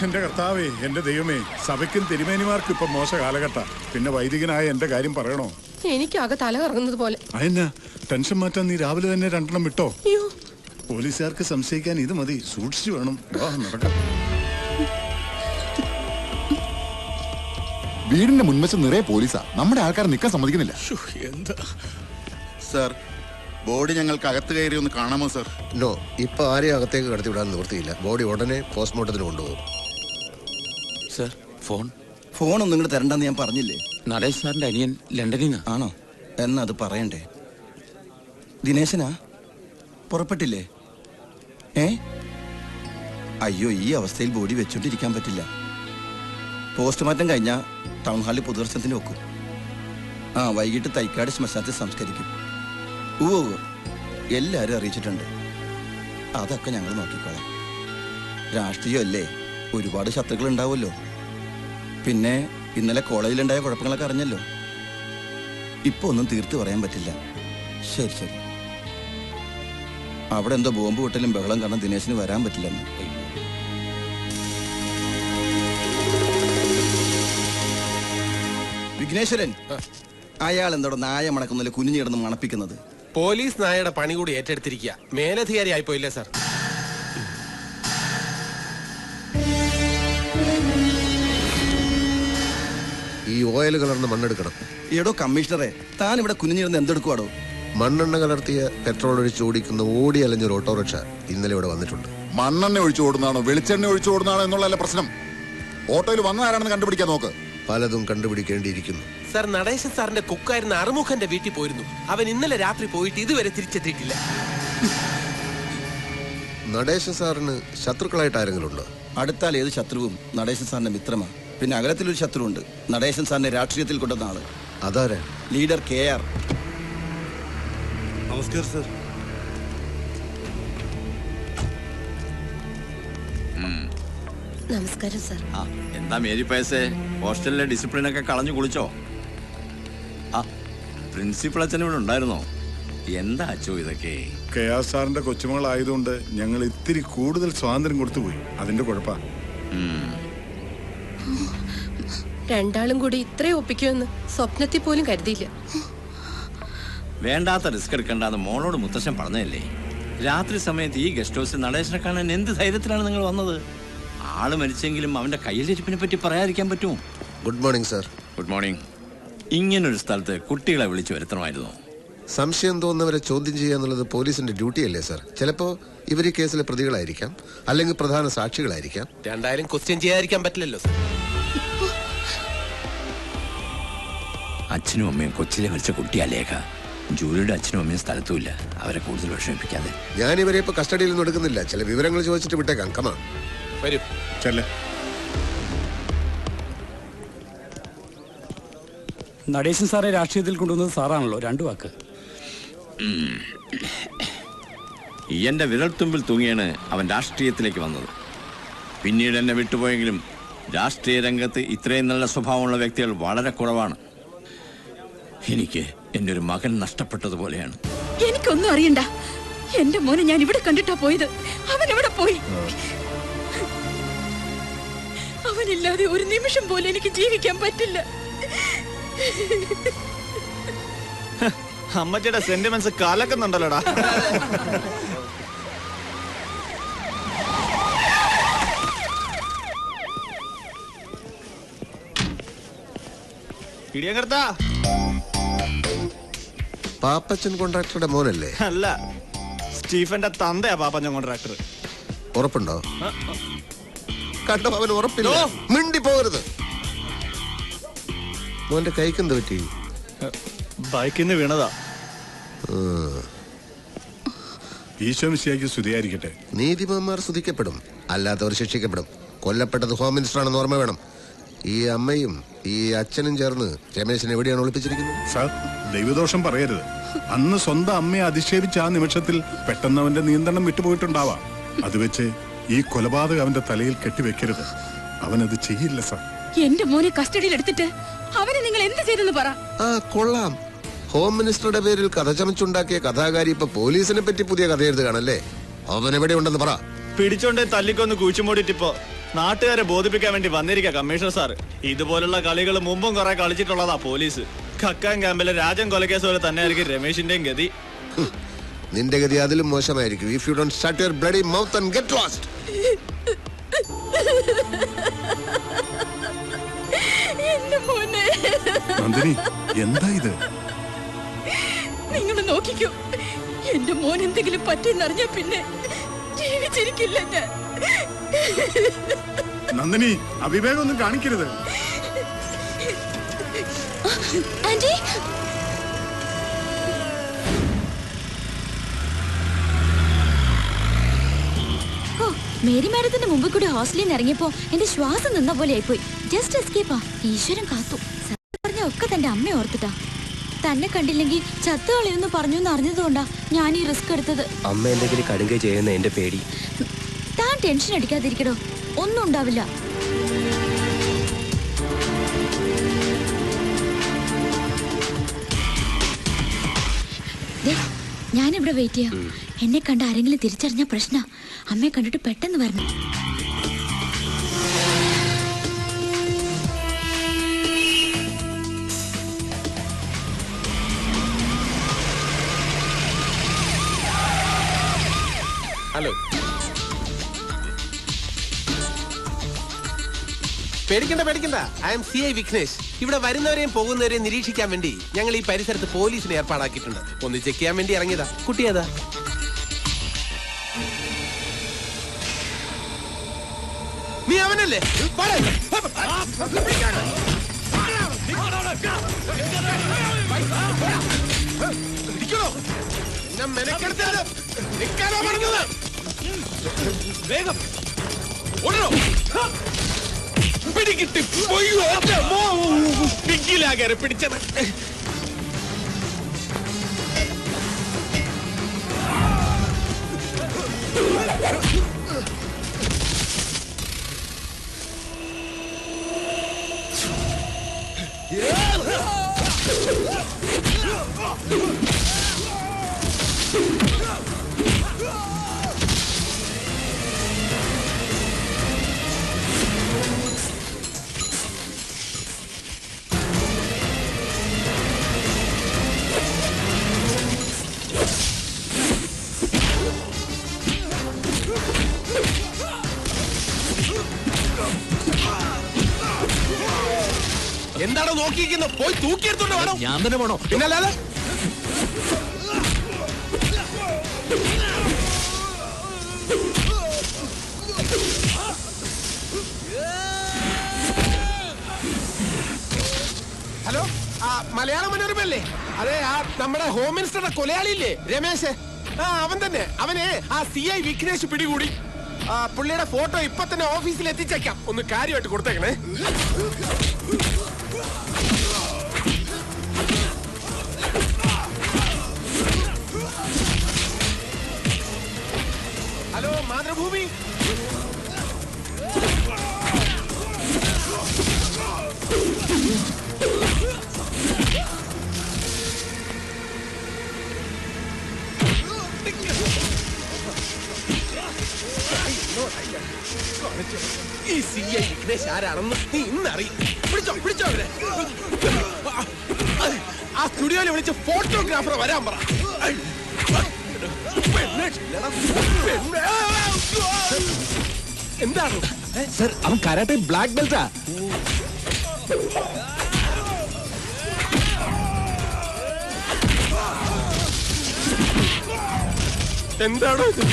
എന്റെ കർത്താവേ, എന്റെ ദൈവമേ, സഭയ്ക്കും തിരുമേനിമാർക്കും ഇപ്പൊ മോശ കാലഘട്ട. പിന്നെ വൈദികനായ എന്റെ കാര്യം പറയണോ? എനിക്കാകെ തല കറങ്ങുന്നത് പോലെ. അതെന്നാ ടെൻഷൻ മാറ്റാൻ നീ രാവിലെ തന്നെ 2 വിട്ടോ? പോലീസുകാർക്ക് സംശയിക്കാൻ ഇത് മതി. സൂക്ഷിച്ചു വേണം. നടക്കാം. വീടിന്റെ മുൻവശം നിറയെ പോലീസാ. നമ്മുടെ ആൾക്കാർ നിൽക്കാൻ സമ്മതിക്കുന്നില്ല. എന്താ സർ, ബോഡി ഞങ്ങൾക്ക് അകത്ത് കയറി ഒന്ന് കാണാമോ സർ? നോ, ഇപ്പൊ ആരെയും അകത്തേക്ക് കടത്തി വിടാൻ നിവൃത്തിയില്ല. ബോഡി ഉടനെ പോസ്റ്റ്മോർട്ടത്തിന് കൊണ്ടുപോകും. സർ, ഫോണൊന്നും ഇങ്ങോട്ട് തരണ്ടെന്ന് ഞാൻ പറഞ്ഞില്ലേ? നടേശ് സാറിന്റെ അനിയൻ ലണ്ടനിൽ നിന്ന്. ആണോ? എന്നാ അത് പറയണ്ടേ? ദിനേശനാ പുറപ്പെട്ടില്ലേ? അയ്യോ, ഈ അവസ്ഥയിൽ ബോഡി വെച്ചോണ്ടിരിക്കാൻ പറ്റില്ല. പോസ്റ്റ്മോർട്ടം കഴിഞ്ഞാൽ ടൗൺ ഹാളിൽ പൊതുദർശനത്തിന് വെക്കും. വൈകിട്ട് തൈക്കാട് ശ്മശാനത്തിൽ സംസ്കരിക്കും. എല്ലാവരും അറിയിച്ചിട്ടുണ്ട്. അതൊക്കെ ഞങ്ങൾ നോക്കിക്കോളാം. രാഷ്ട്രീയമല്ലേ, ഒരുപാട് ശത്രുക്കൾ ഉണ്ടാവുമല്ലോ. പിന്നെ ഇന്നലെ കോളേജിലുണ്ടായ കുഴപ്പങ്ങളൊക്കെ അറിഞ്ഞല്ലോ. ഇപ്പൊ ഒന്നും തീർത്ത് പറയാൻ പറ്റില്ല. ശരി. അവിടെ എന്തോ ബോംബ് പൊട്ടലും ബഹളം കാരണം ദിനേശിന് വരാൻ പറ്റില്ലെന്ന്. വിഘ്നേശ്വരൻ, അയാൾ എന്തോടെ നായ മണക്കുന്നതിൽ കുനിഞ്ഞു കിടന്ന് മണപ്പിക്കുന്നത്? പോലീസ് നായയുടെ പണി കൂടി ഏറ്റെടുത്തിരിക്കുക. മേലധികാരി ആയിപ്പോയില്ലേ സാർ? ഈ ഓയിൽ കലർന്ന മണ്ണെടുക്കണം. എടോ കമ്മീഷണറെ, താൻ ഇവിടെ കുനിഞ്ഞിരുന്ന് എന്തെടുക്കുവാടോ? മണ്ണെണ്ണ കലർത്തിയ പെട്രോൾ ഒഴിച്ച് ഓടിക്കുന്ന ഓടി അലഞ്ഞൊരു ഓട്ടോറിക്ഷ ഇന്നലെ ഇവിടെ വന്നിട്ടുണ്ട്. മണ്ണെണ്ണ ഒഴിച്ചു ഓടുന്നതാണോ വെളിച്ചെണ്ണ ഒഴിച്ചു ഓടുന്നതാണോ എന്നുള്ളതല്ല പ്രശ്നം. ഓട്ടോയിൽ വന്ന ആരാണെന്ന് കണ്ടുപിടിക്കാൻ നോക്ക്. പലതും കണ്ടുപിടിക്കേണ്ടിയിരിക്കുന്നു. സാർ, നടേശൻ സാറിന്റെ കുക്കായിരുന്ന അറുമുഖന്റെ വീട്ടിൽ പോയിരുന്നു. അവൻ ഇന്നലെ രാത്രി പോയിട്ട് ഇതുവരെ തിരിച്ചെത്തിയിട്ടില്ല. നടേശൻ സാറിന് ശത്രുക്കളായിട്ട് ആരെങ്കിലും ഉണ്ടോ? അടുത്താൽ ഏത് ശത്രുവും നടേശൻ സാറിന്റെ മിത്രമാണ്. പിന്നെ അകലത്തിലൊരു ശത്രുവുണ്ട്, നടേശൻ സാറിനെ രാഷ്ട്രീയത്തിൽ കൊണ്ടുവന്ന ആള്. അതാരാ? Leader KR. നമസ്കാരം സർ. നമസ്കാരം സാർ. എന്താ മേരി പയസേ, ഹോസ്റ്റലിലെ ഡിസിപ്ലിൻ ഒക്കെ കളഞ്ഞു കുളിച്ചോ? പ്രിൻസിപ്പൾ അച്ഛൻ ഇവിടെ ഉണ്ടായിരുന്നോ? എന്താ അച്ഛോ ഇതൊക്കെ? KR സാറിന്റെ കൊച്ചുമകളായതുകൊണ്ട് ഞങ്ങൾ ഇത്തിരി കൂടുതൽ സ്വാതന്ത്ര്യം കൊടുത്തുപോയി. അതിന്റെ കുഴപ്പാ. രണ്ടാളും കൂടി ഇത്രയും ഒപ്പിക്കുമെന്ന് സ്വപ്നത്തിൽ പോലും കരുതിയില്ല. വേണ്ടാത്ത റിസ്ക് എടുക്കണ്ടെന്ന് മോളോട് മുത്തശ്ശൻ പറഞ്ഞതല്ലേ? രാത്രി സമയത്ത് ഈ ഗസ്റ്റ് ഹൗസിൽ നടേശനെ കാണാൻ എന്ത് ധൈര്യത്തിലാണ് നിങ്ങൾ വന്നത്? ആള് മരിച്ചെങ്കിലും അവന്റെ കയ്യിലിരിപ്പിനെ പറ്റി പറയാതിരിക്കാൻ പറ്റുമോ? Good morning sir. Good morning. ഇങ്ങനൊരു സ്ഥലത്ത് കുട്ടികളെ വിളിച്ചു വരുത്തണമായിരുന്നു. സംശയം തോന്നുന്നവരെ ചോദ്യം ചെയ്യുക എന്നുള്ളത് പോലീസിന്റെ ഡ്യൂട്ടിയല്ലേ സാർ? ചിലപ്പോ ഇവർ ഈ കേസിലെ പ്രതികളായിരിക്കാം, അല്ലെങ്കിൽ പ്രധാന സാക്ഷികളായിരിക്കാം. രണ്ടായാലും ക്വസ്റ്റ്യൻ ചെയ്യാതിരിക്കാൻ പറ്റില്ലല്ലോ സാർ. അച്ഛനും അമ്മയും കൊച്ചിലെ മരിച്ച കുട്ടിയാ ലേഖ. ജൂലിയുടെ അച്ഛനും അമ്മയും സ്ഥലത്തുമില്ല. അവരെ കൂടുതൽ വിഷമിപ്പിക്കാതെ. ഞാൻ ഇവരെ ഇപ്പൊ കസ്റ്റഡിയിൽ ഒന്നും എടുക്കുന്നില്ല. ചില വിവരങ്ങൾ ചോദിച്ചിട്ട് വിട്ടേക്കാം. കമാ വരൂ. ചെല്ലേ. നടേശൻ സാറെ രാഷ്ട്രീയത്തിൽ കൊണ്ടുവന്നത് സാറാണല്ലോ. 2 വാക്ക്. എന്റെ വിരൽത്തുമ്പിൽ തൂങ്ങിയാണ് അവൻ രാഷ്ട്രീയത്തിലേക്ക് വന്നത്. പിന്നീട് എന്നെ വിട്ടുപോയെങ്കിലും രാഷ്ട്രീയ രംഗത്ത് ഇത്രയും നല്ല സ്വഭാവമുള്ള വ്യക്തികൾ വളരെ കുറവാണ്. എനിക്ക് എന്റെ ഒരു മകൻ നഷ്ടപ്പെട്ടതുപോലെയാണ്. എനിക്കൊന്നും അറിയണ്ട. എന്റെ മോനെ ഞാൻ ഇവിടെ കണ്ടിട്ടാ പോയത്. അവൻ എവിടെ പോയി? അവനില്ലാതെ ഒരു നിമിഷം പോലും എനിക്ക് ജീവിക്കാൻ പറ്റില്ല. അമ്മച്ചിയുടെ സെന്റിമെന്റ്സ് കലക്കുന്നുണ്ടല്ലോടാ. ഇടിയങ്കർത്താ, പാപ്പച്ചൻ കോൺട്രാക്ടറുടെ മോനല്ലേ? അല്ല, സ്റ്റീഫന്റെ തന്തയാ പാപ്പച്ചൻ കോൺട്രാക്ടർ. ഉറപ്പുണ്ടോ? കണ്ടോ, അവന് ഉറപ്പില്ല. മിണ്ടി പോകരുത്. മോന്റെ കൈക്കെന്ത് പറ്റി? ബൈക്കിൽ നിന്ന് വീണതാ. ഈശോ മിശിഹായ്ക്ക് സ്തുതിയായിരിക്കട്ടെ. നീതിമാന്മാർ സ്തുതിക്കപ്പെടും, അല്ലാത്തവർ ശിക്ഷിക്കപ്പെടും. കൊല്ലപ്പെട്ടത് ഹോം മിനിസ്റ്റർ ആണെന്ന് ഓർമ്മ വേണം. ഈ അമ്മയും ഈ അച്ഛനും ചേർന്ന് രമേശിനെ എവിടെയാണ് ഒളിപ്പിച്ചിരിക്കുന്നത്? സാർ, ദൈവദോഷം പറയരുത്. അന്ന് സ്വന്തം അമ്മയെ അധിക്ഷേപിച്ച ആ നിമിഷത്തിൽ പെട്ടെന്ന് അവന്റെ നിയന്ത്രണം വിട്ടുപോയിട്ടുണ്ടാവാം. അത് വെച്ച് ഈ കൊലപാതകം അവന്റെ തലയിൽ കെട്ടിവെക്കരുത്. അവനത് ചെയ്യില്ല സാർ. എന്റെ മോനെ കസ്റ്റഡിയിൽ എടുത്തിട്ട് അവനെ നിങ്ങൾ എന്ത് ചെയ്തെന്ന് പറ. കൊള്ളാം. ഹോം മിനിസ്റ്ററുടെ പേരിൽ കഥ ചമച്ചുണ്ടാക്കിയ കഥാകാരി ഇപ്പൊ പോലീസിനെ പറ്റി പുതിയ കഥ എഴുതുകയാണല്ലേ? അവൻ എവിടെ ഉണ്ടെന്ന് പറ. പിടിച്ചോണ്ടേ തല്ലിക്കൊന്ന് കുഴിച്ചുമൂടിട്ടിപ്പോ നാട്ടുകാരെ ബോധിപ്പിക്കാൻ വേണ്ടി വന്നിരിക്കുക കമ്മീഷണർ സാർ. ഇതുപോലുള്ള കളികൾ മുമ്പും കുറെ കളിച്ചിട്ടുള്ളതാ പോലീസ്. കക്കാൻ ക്യാമ്പിലെ രാജൻ കൊലക്കേസ് പോലെ തന്നെ ആയിരിക്കും രമേശിന്റെയും ഗതി. നിന്റെ ഗതി അതിലും മോശമായിരിക്കും. If you don't shut your bloody mouth and get lost. Nandini, എന്താ ഇത്? നിങ്ങൾ നോക്കിക്കോ, എന്റെ മോൻ എന്തെങ്കിലും പറ്റിയെന്നറിഞ്ഞ പിന്നെ ജീവിച്ചിരിക്കില്ല ഞാൻ. നന്ദിനി, അവിവേകം ഒന്നും കാണിക്കരുത്. ആന്റി, മേരി മാഡത്തിന്റെ മുമ്പിൽ കൂടി ഹോസ്റ്റലിൽ നിന്ന് ഇറങ്ങിയപ്പോ എന്റെ ശ്വാസം നിന്ന പോലെ ആയിപ്പോയി. ജസ്റ്റ് എസ്കേപ്പാ. ഈശ്വരൻ കാത്തു. പറഞ്ഞ ഒക്കെ തന്റെ അമ്മ ഓർത്തിട്ടാ. തന്നെ കണ്ടില്ലെങ്കിൽ ചത്തുകളിയൊന്ന് പറഞ്ഞു എന്ന് അറിഞ്ഞതുകൊണ്ടാ ഞാൻ ഈ റിസ്ക് എടുത്തത്. അമ്മ എന്തെങ്കിലും കടുങ്ക ചെയ്യുന്ന എന്റെ പേടി. താൻ ടെൻഷൻ അടിക്കാതിരിക്കടോ, ഒന്നും ഉണ്ടാവില്ല. ഞാനിവിടെ വെയിറ്റ് ചെയ്യാം. എന്നെ കണ്ട ആരെങ്കിലും തിരിച്ചറിഞ്ഞ പ്രശ്ന. അമ്മയെ കണ്ടിട്ട് പെട്ടെന്ന് വരണം. ഹലോ, പേടിക്കണ്ട. I M CI Vignesh. ഇവിടെ വരുന്നവരെയും പോകുന്നവരെയും നിരീക്ഷിക്കാൻ വേണ്ടി ഞങ്ങൾ ഈ പരിസരത്ത് പോലീസിനെ ഏർപ്പാടാക്കിയിട്ടുണ്ട്. ഒന്ന് ചെക്ക് ചെയ്യാൻ വേണ്ടി ഇറങ്ങിയതാ. കുട്ടിയേതാ? നീ അവനല്ലേ? വേഗം പിടികിട്ടി പിടിക്കിലാകാരെ പിടിച്ചത്. എന്താണോ നോക്കിയിരിക്കുന്നത്? പോയി തൂക്കിയെടുത്തോണ്ട് വേണം. ഞാൻ തന്നെ വേണോ? പിന്നല്ലാതെ ഹലോ, മലയാള മനോരമല്ലേ? അതെ, നമ്മുടെ ഹോം മിനിസ്റ്ററുടെ കൊലയാളിയില്ലേ രമേശ്? അവൻ തന്നെ. അവനെ CI വിഘ്നേഷ് പിടികൂടി. പുള്ളിയുടെ ഫോട്ടോ ഇപ്പൊ തന്നെ ഓഫീസിൽ എത്തിച്ചേക്കാം. ഒന്ന് കാര്യമായിട്ട് കൊടുത്തേക്കണേ. ഹലോ, മാതൃഭൂമി. ഈ CI വിഘ്നേഷ് ആരാണെന്ന് നീ ഇന്നറിയും. പിടിച്ചോ അവരെ. ആ സ്റ്റുഡിയോയിൽ വിളിച്ച് ഫോട്ടോഗ്രാഫറെ വരാൻ പറ. എന്താണ് സർ? അവൻ കരാട്ടെ ബ്ലാക്ക് ബെൽറ്റാ. എന്താണോ ഇത്?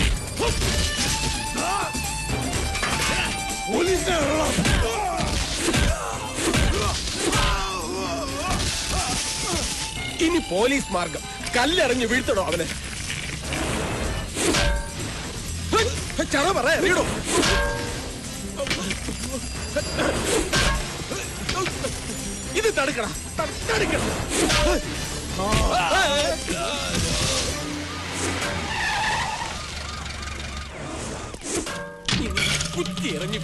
ഇനി പോലീസ് മാർഗം. കല്ലെറിഞ്ഞ് വീഴ്ത്തണോ അവനെ? ചറ പറ, എറിയണോ? ഇത് തടുക്കണം. കുത്തി ഇറങ്ങി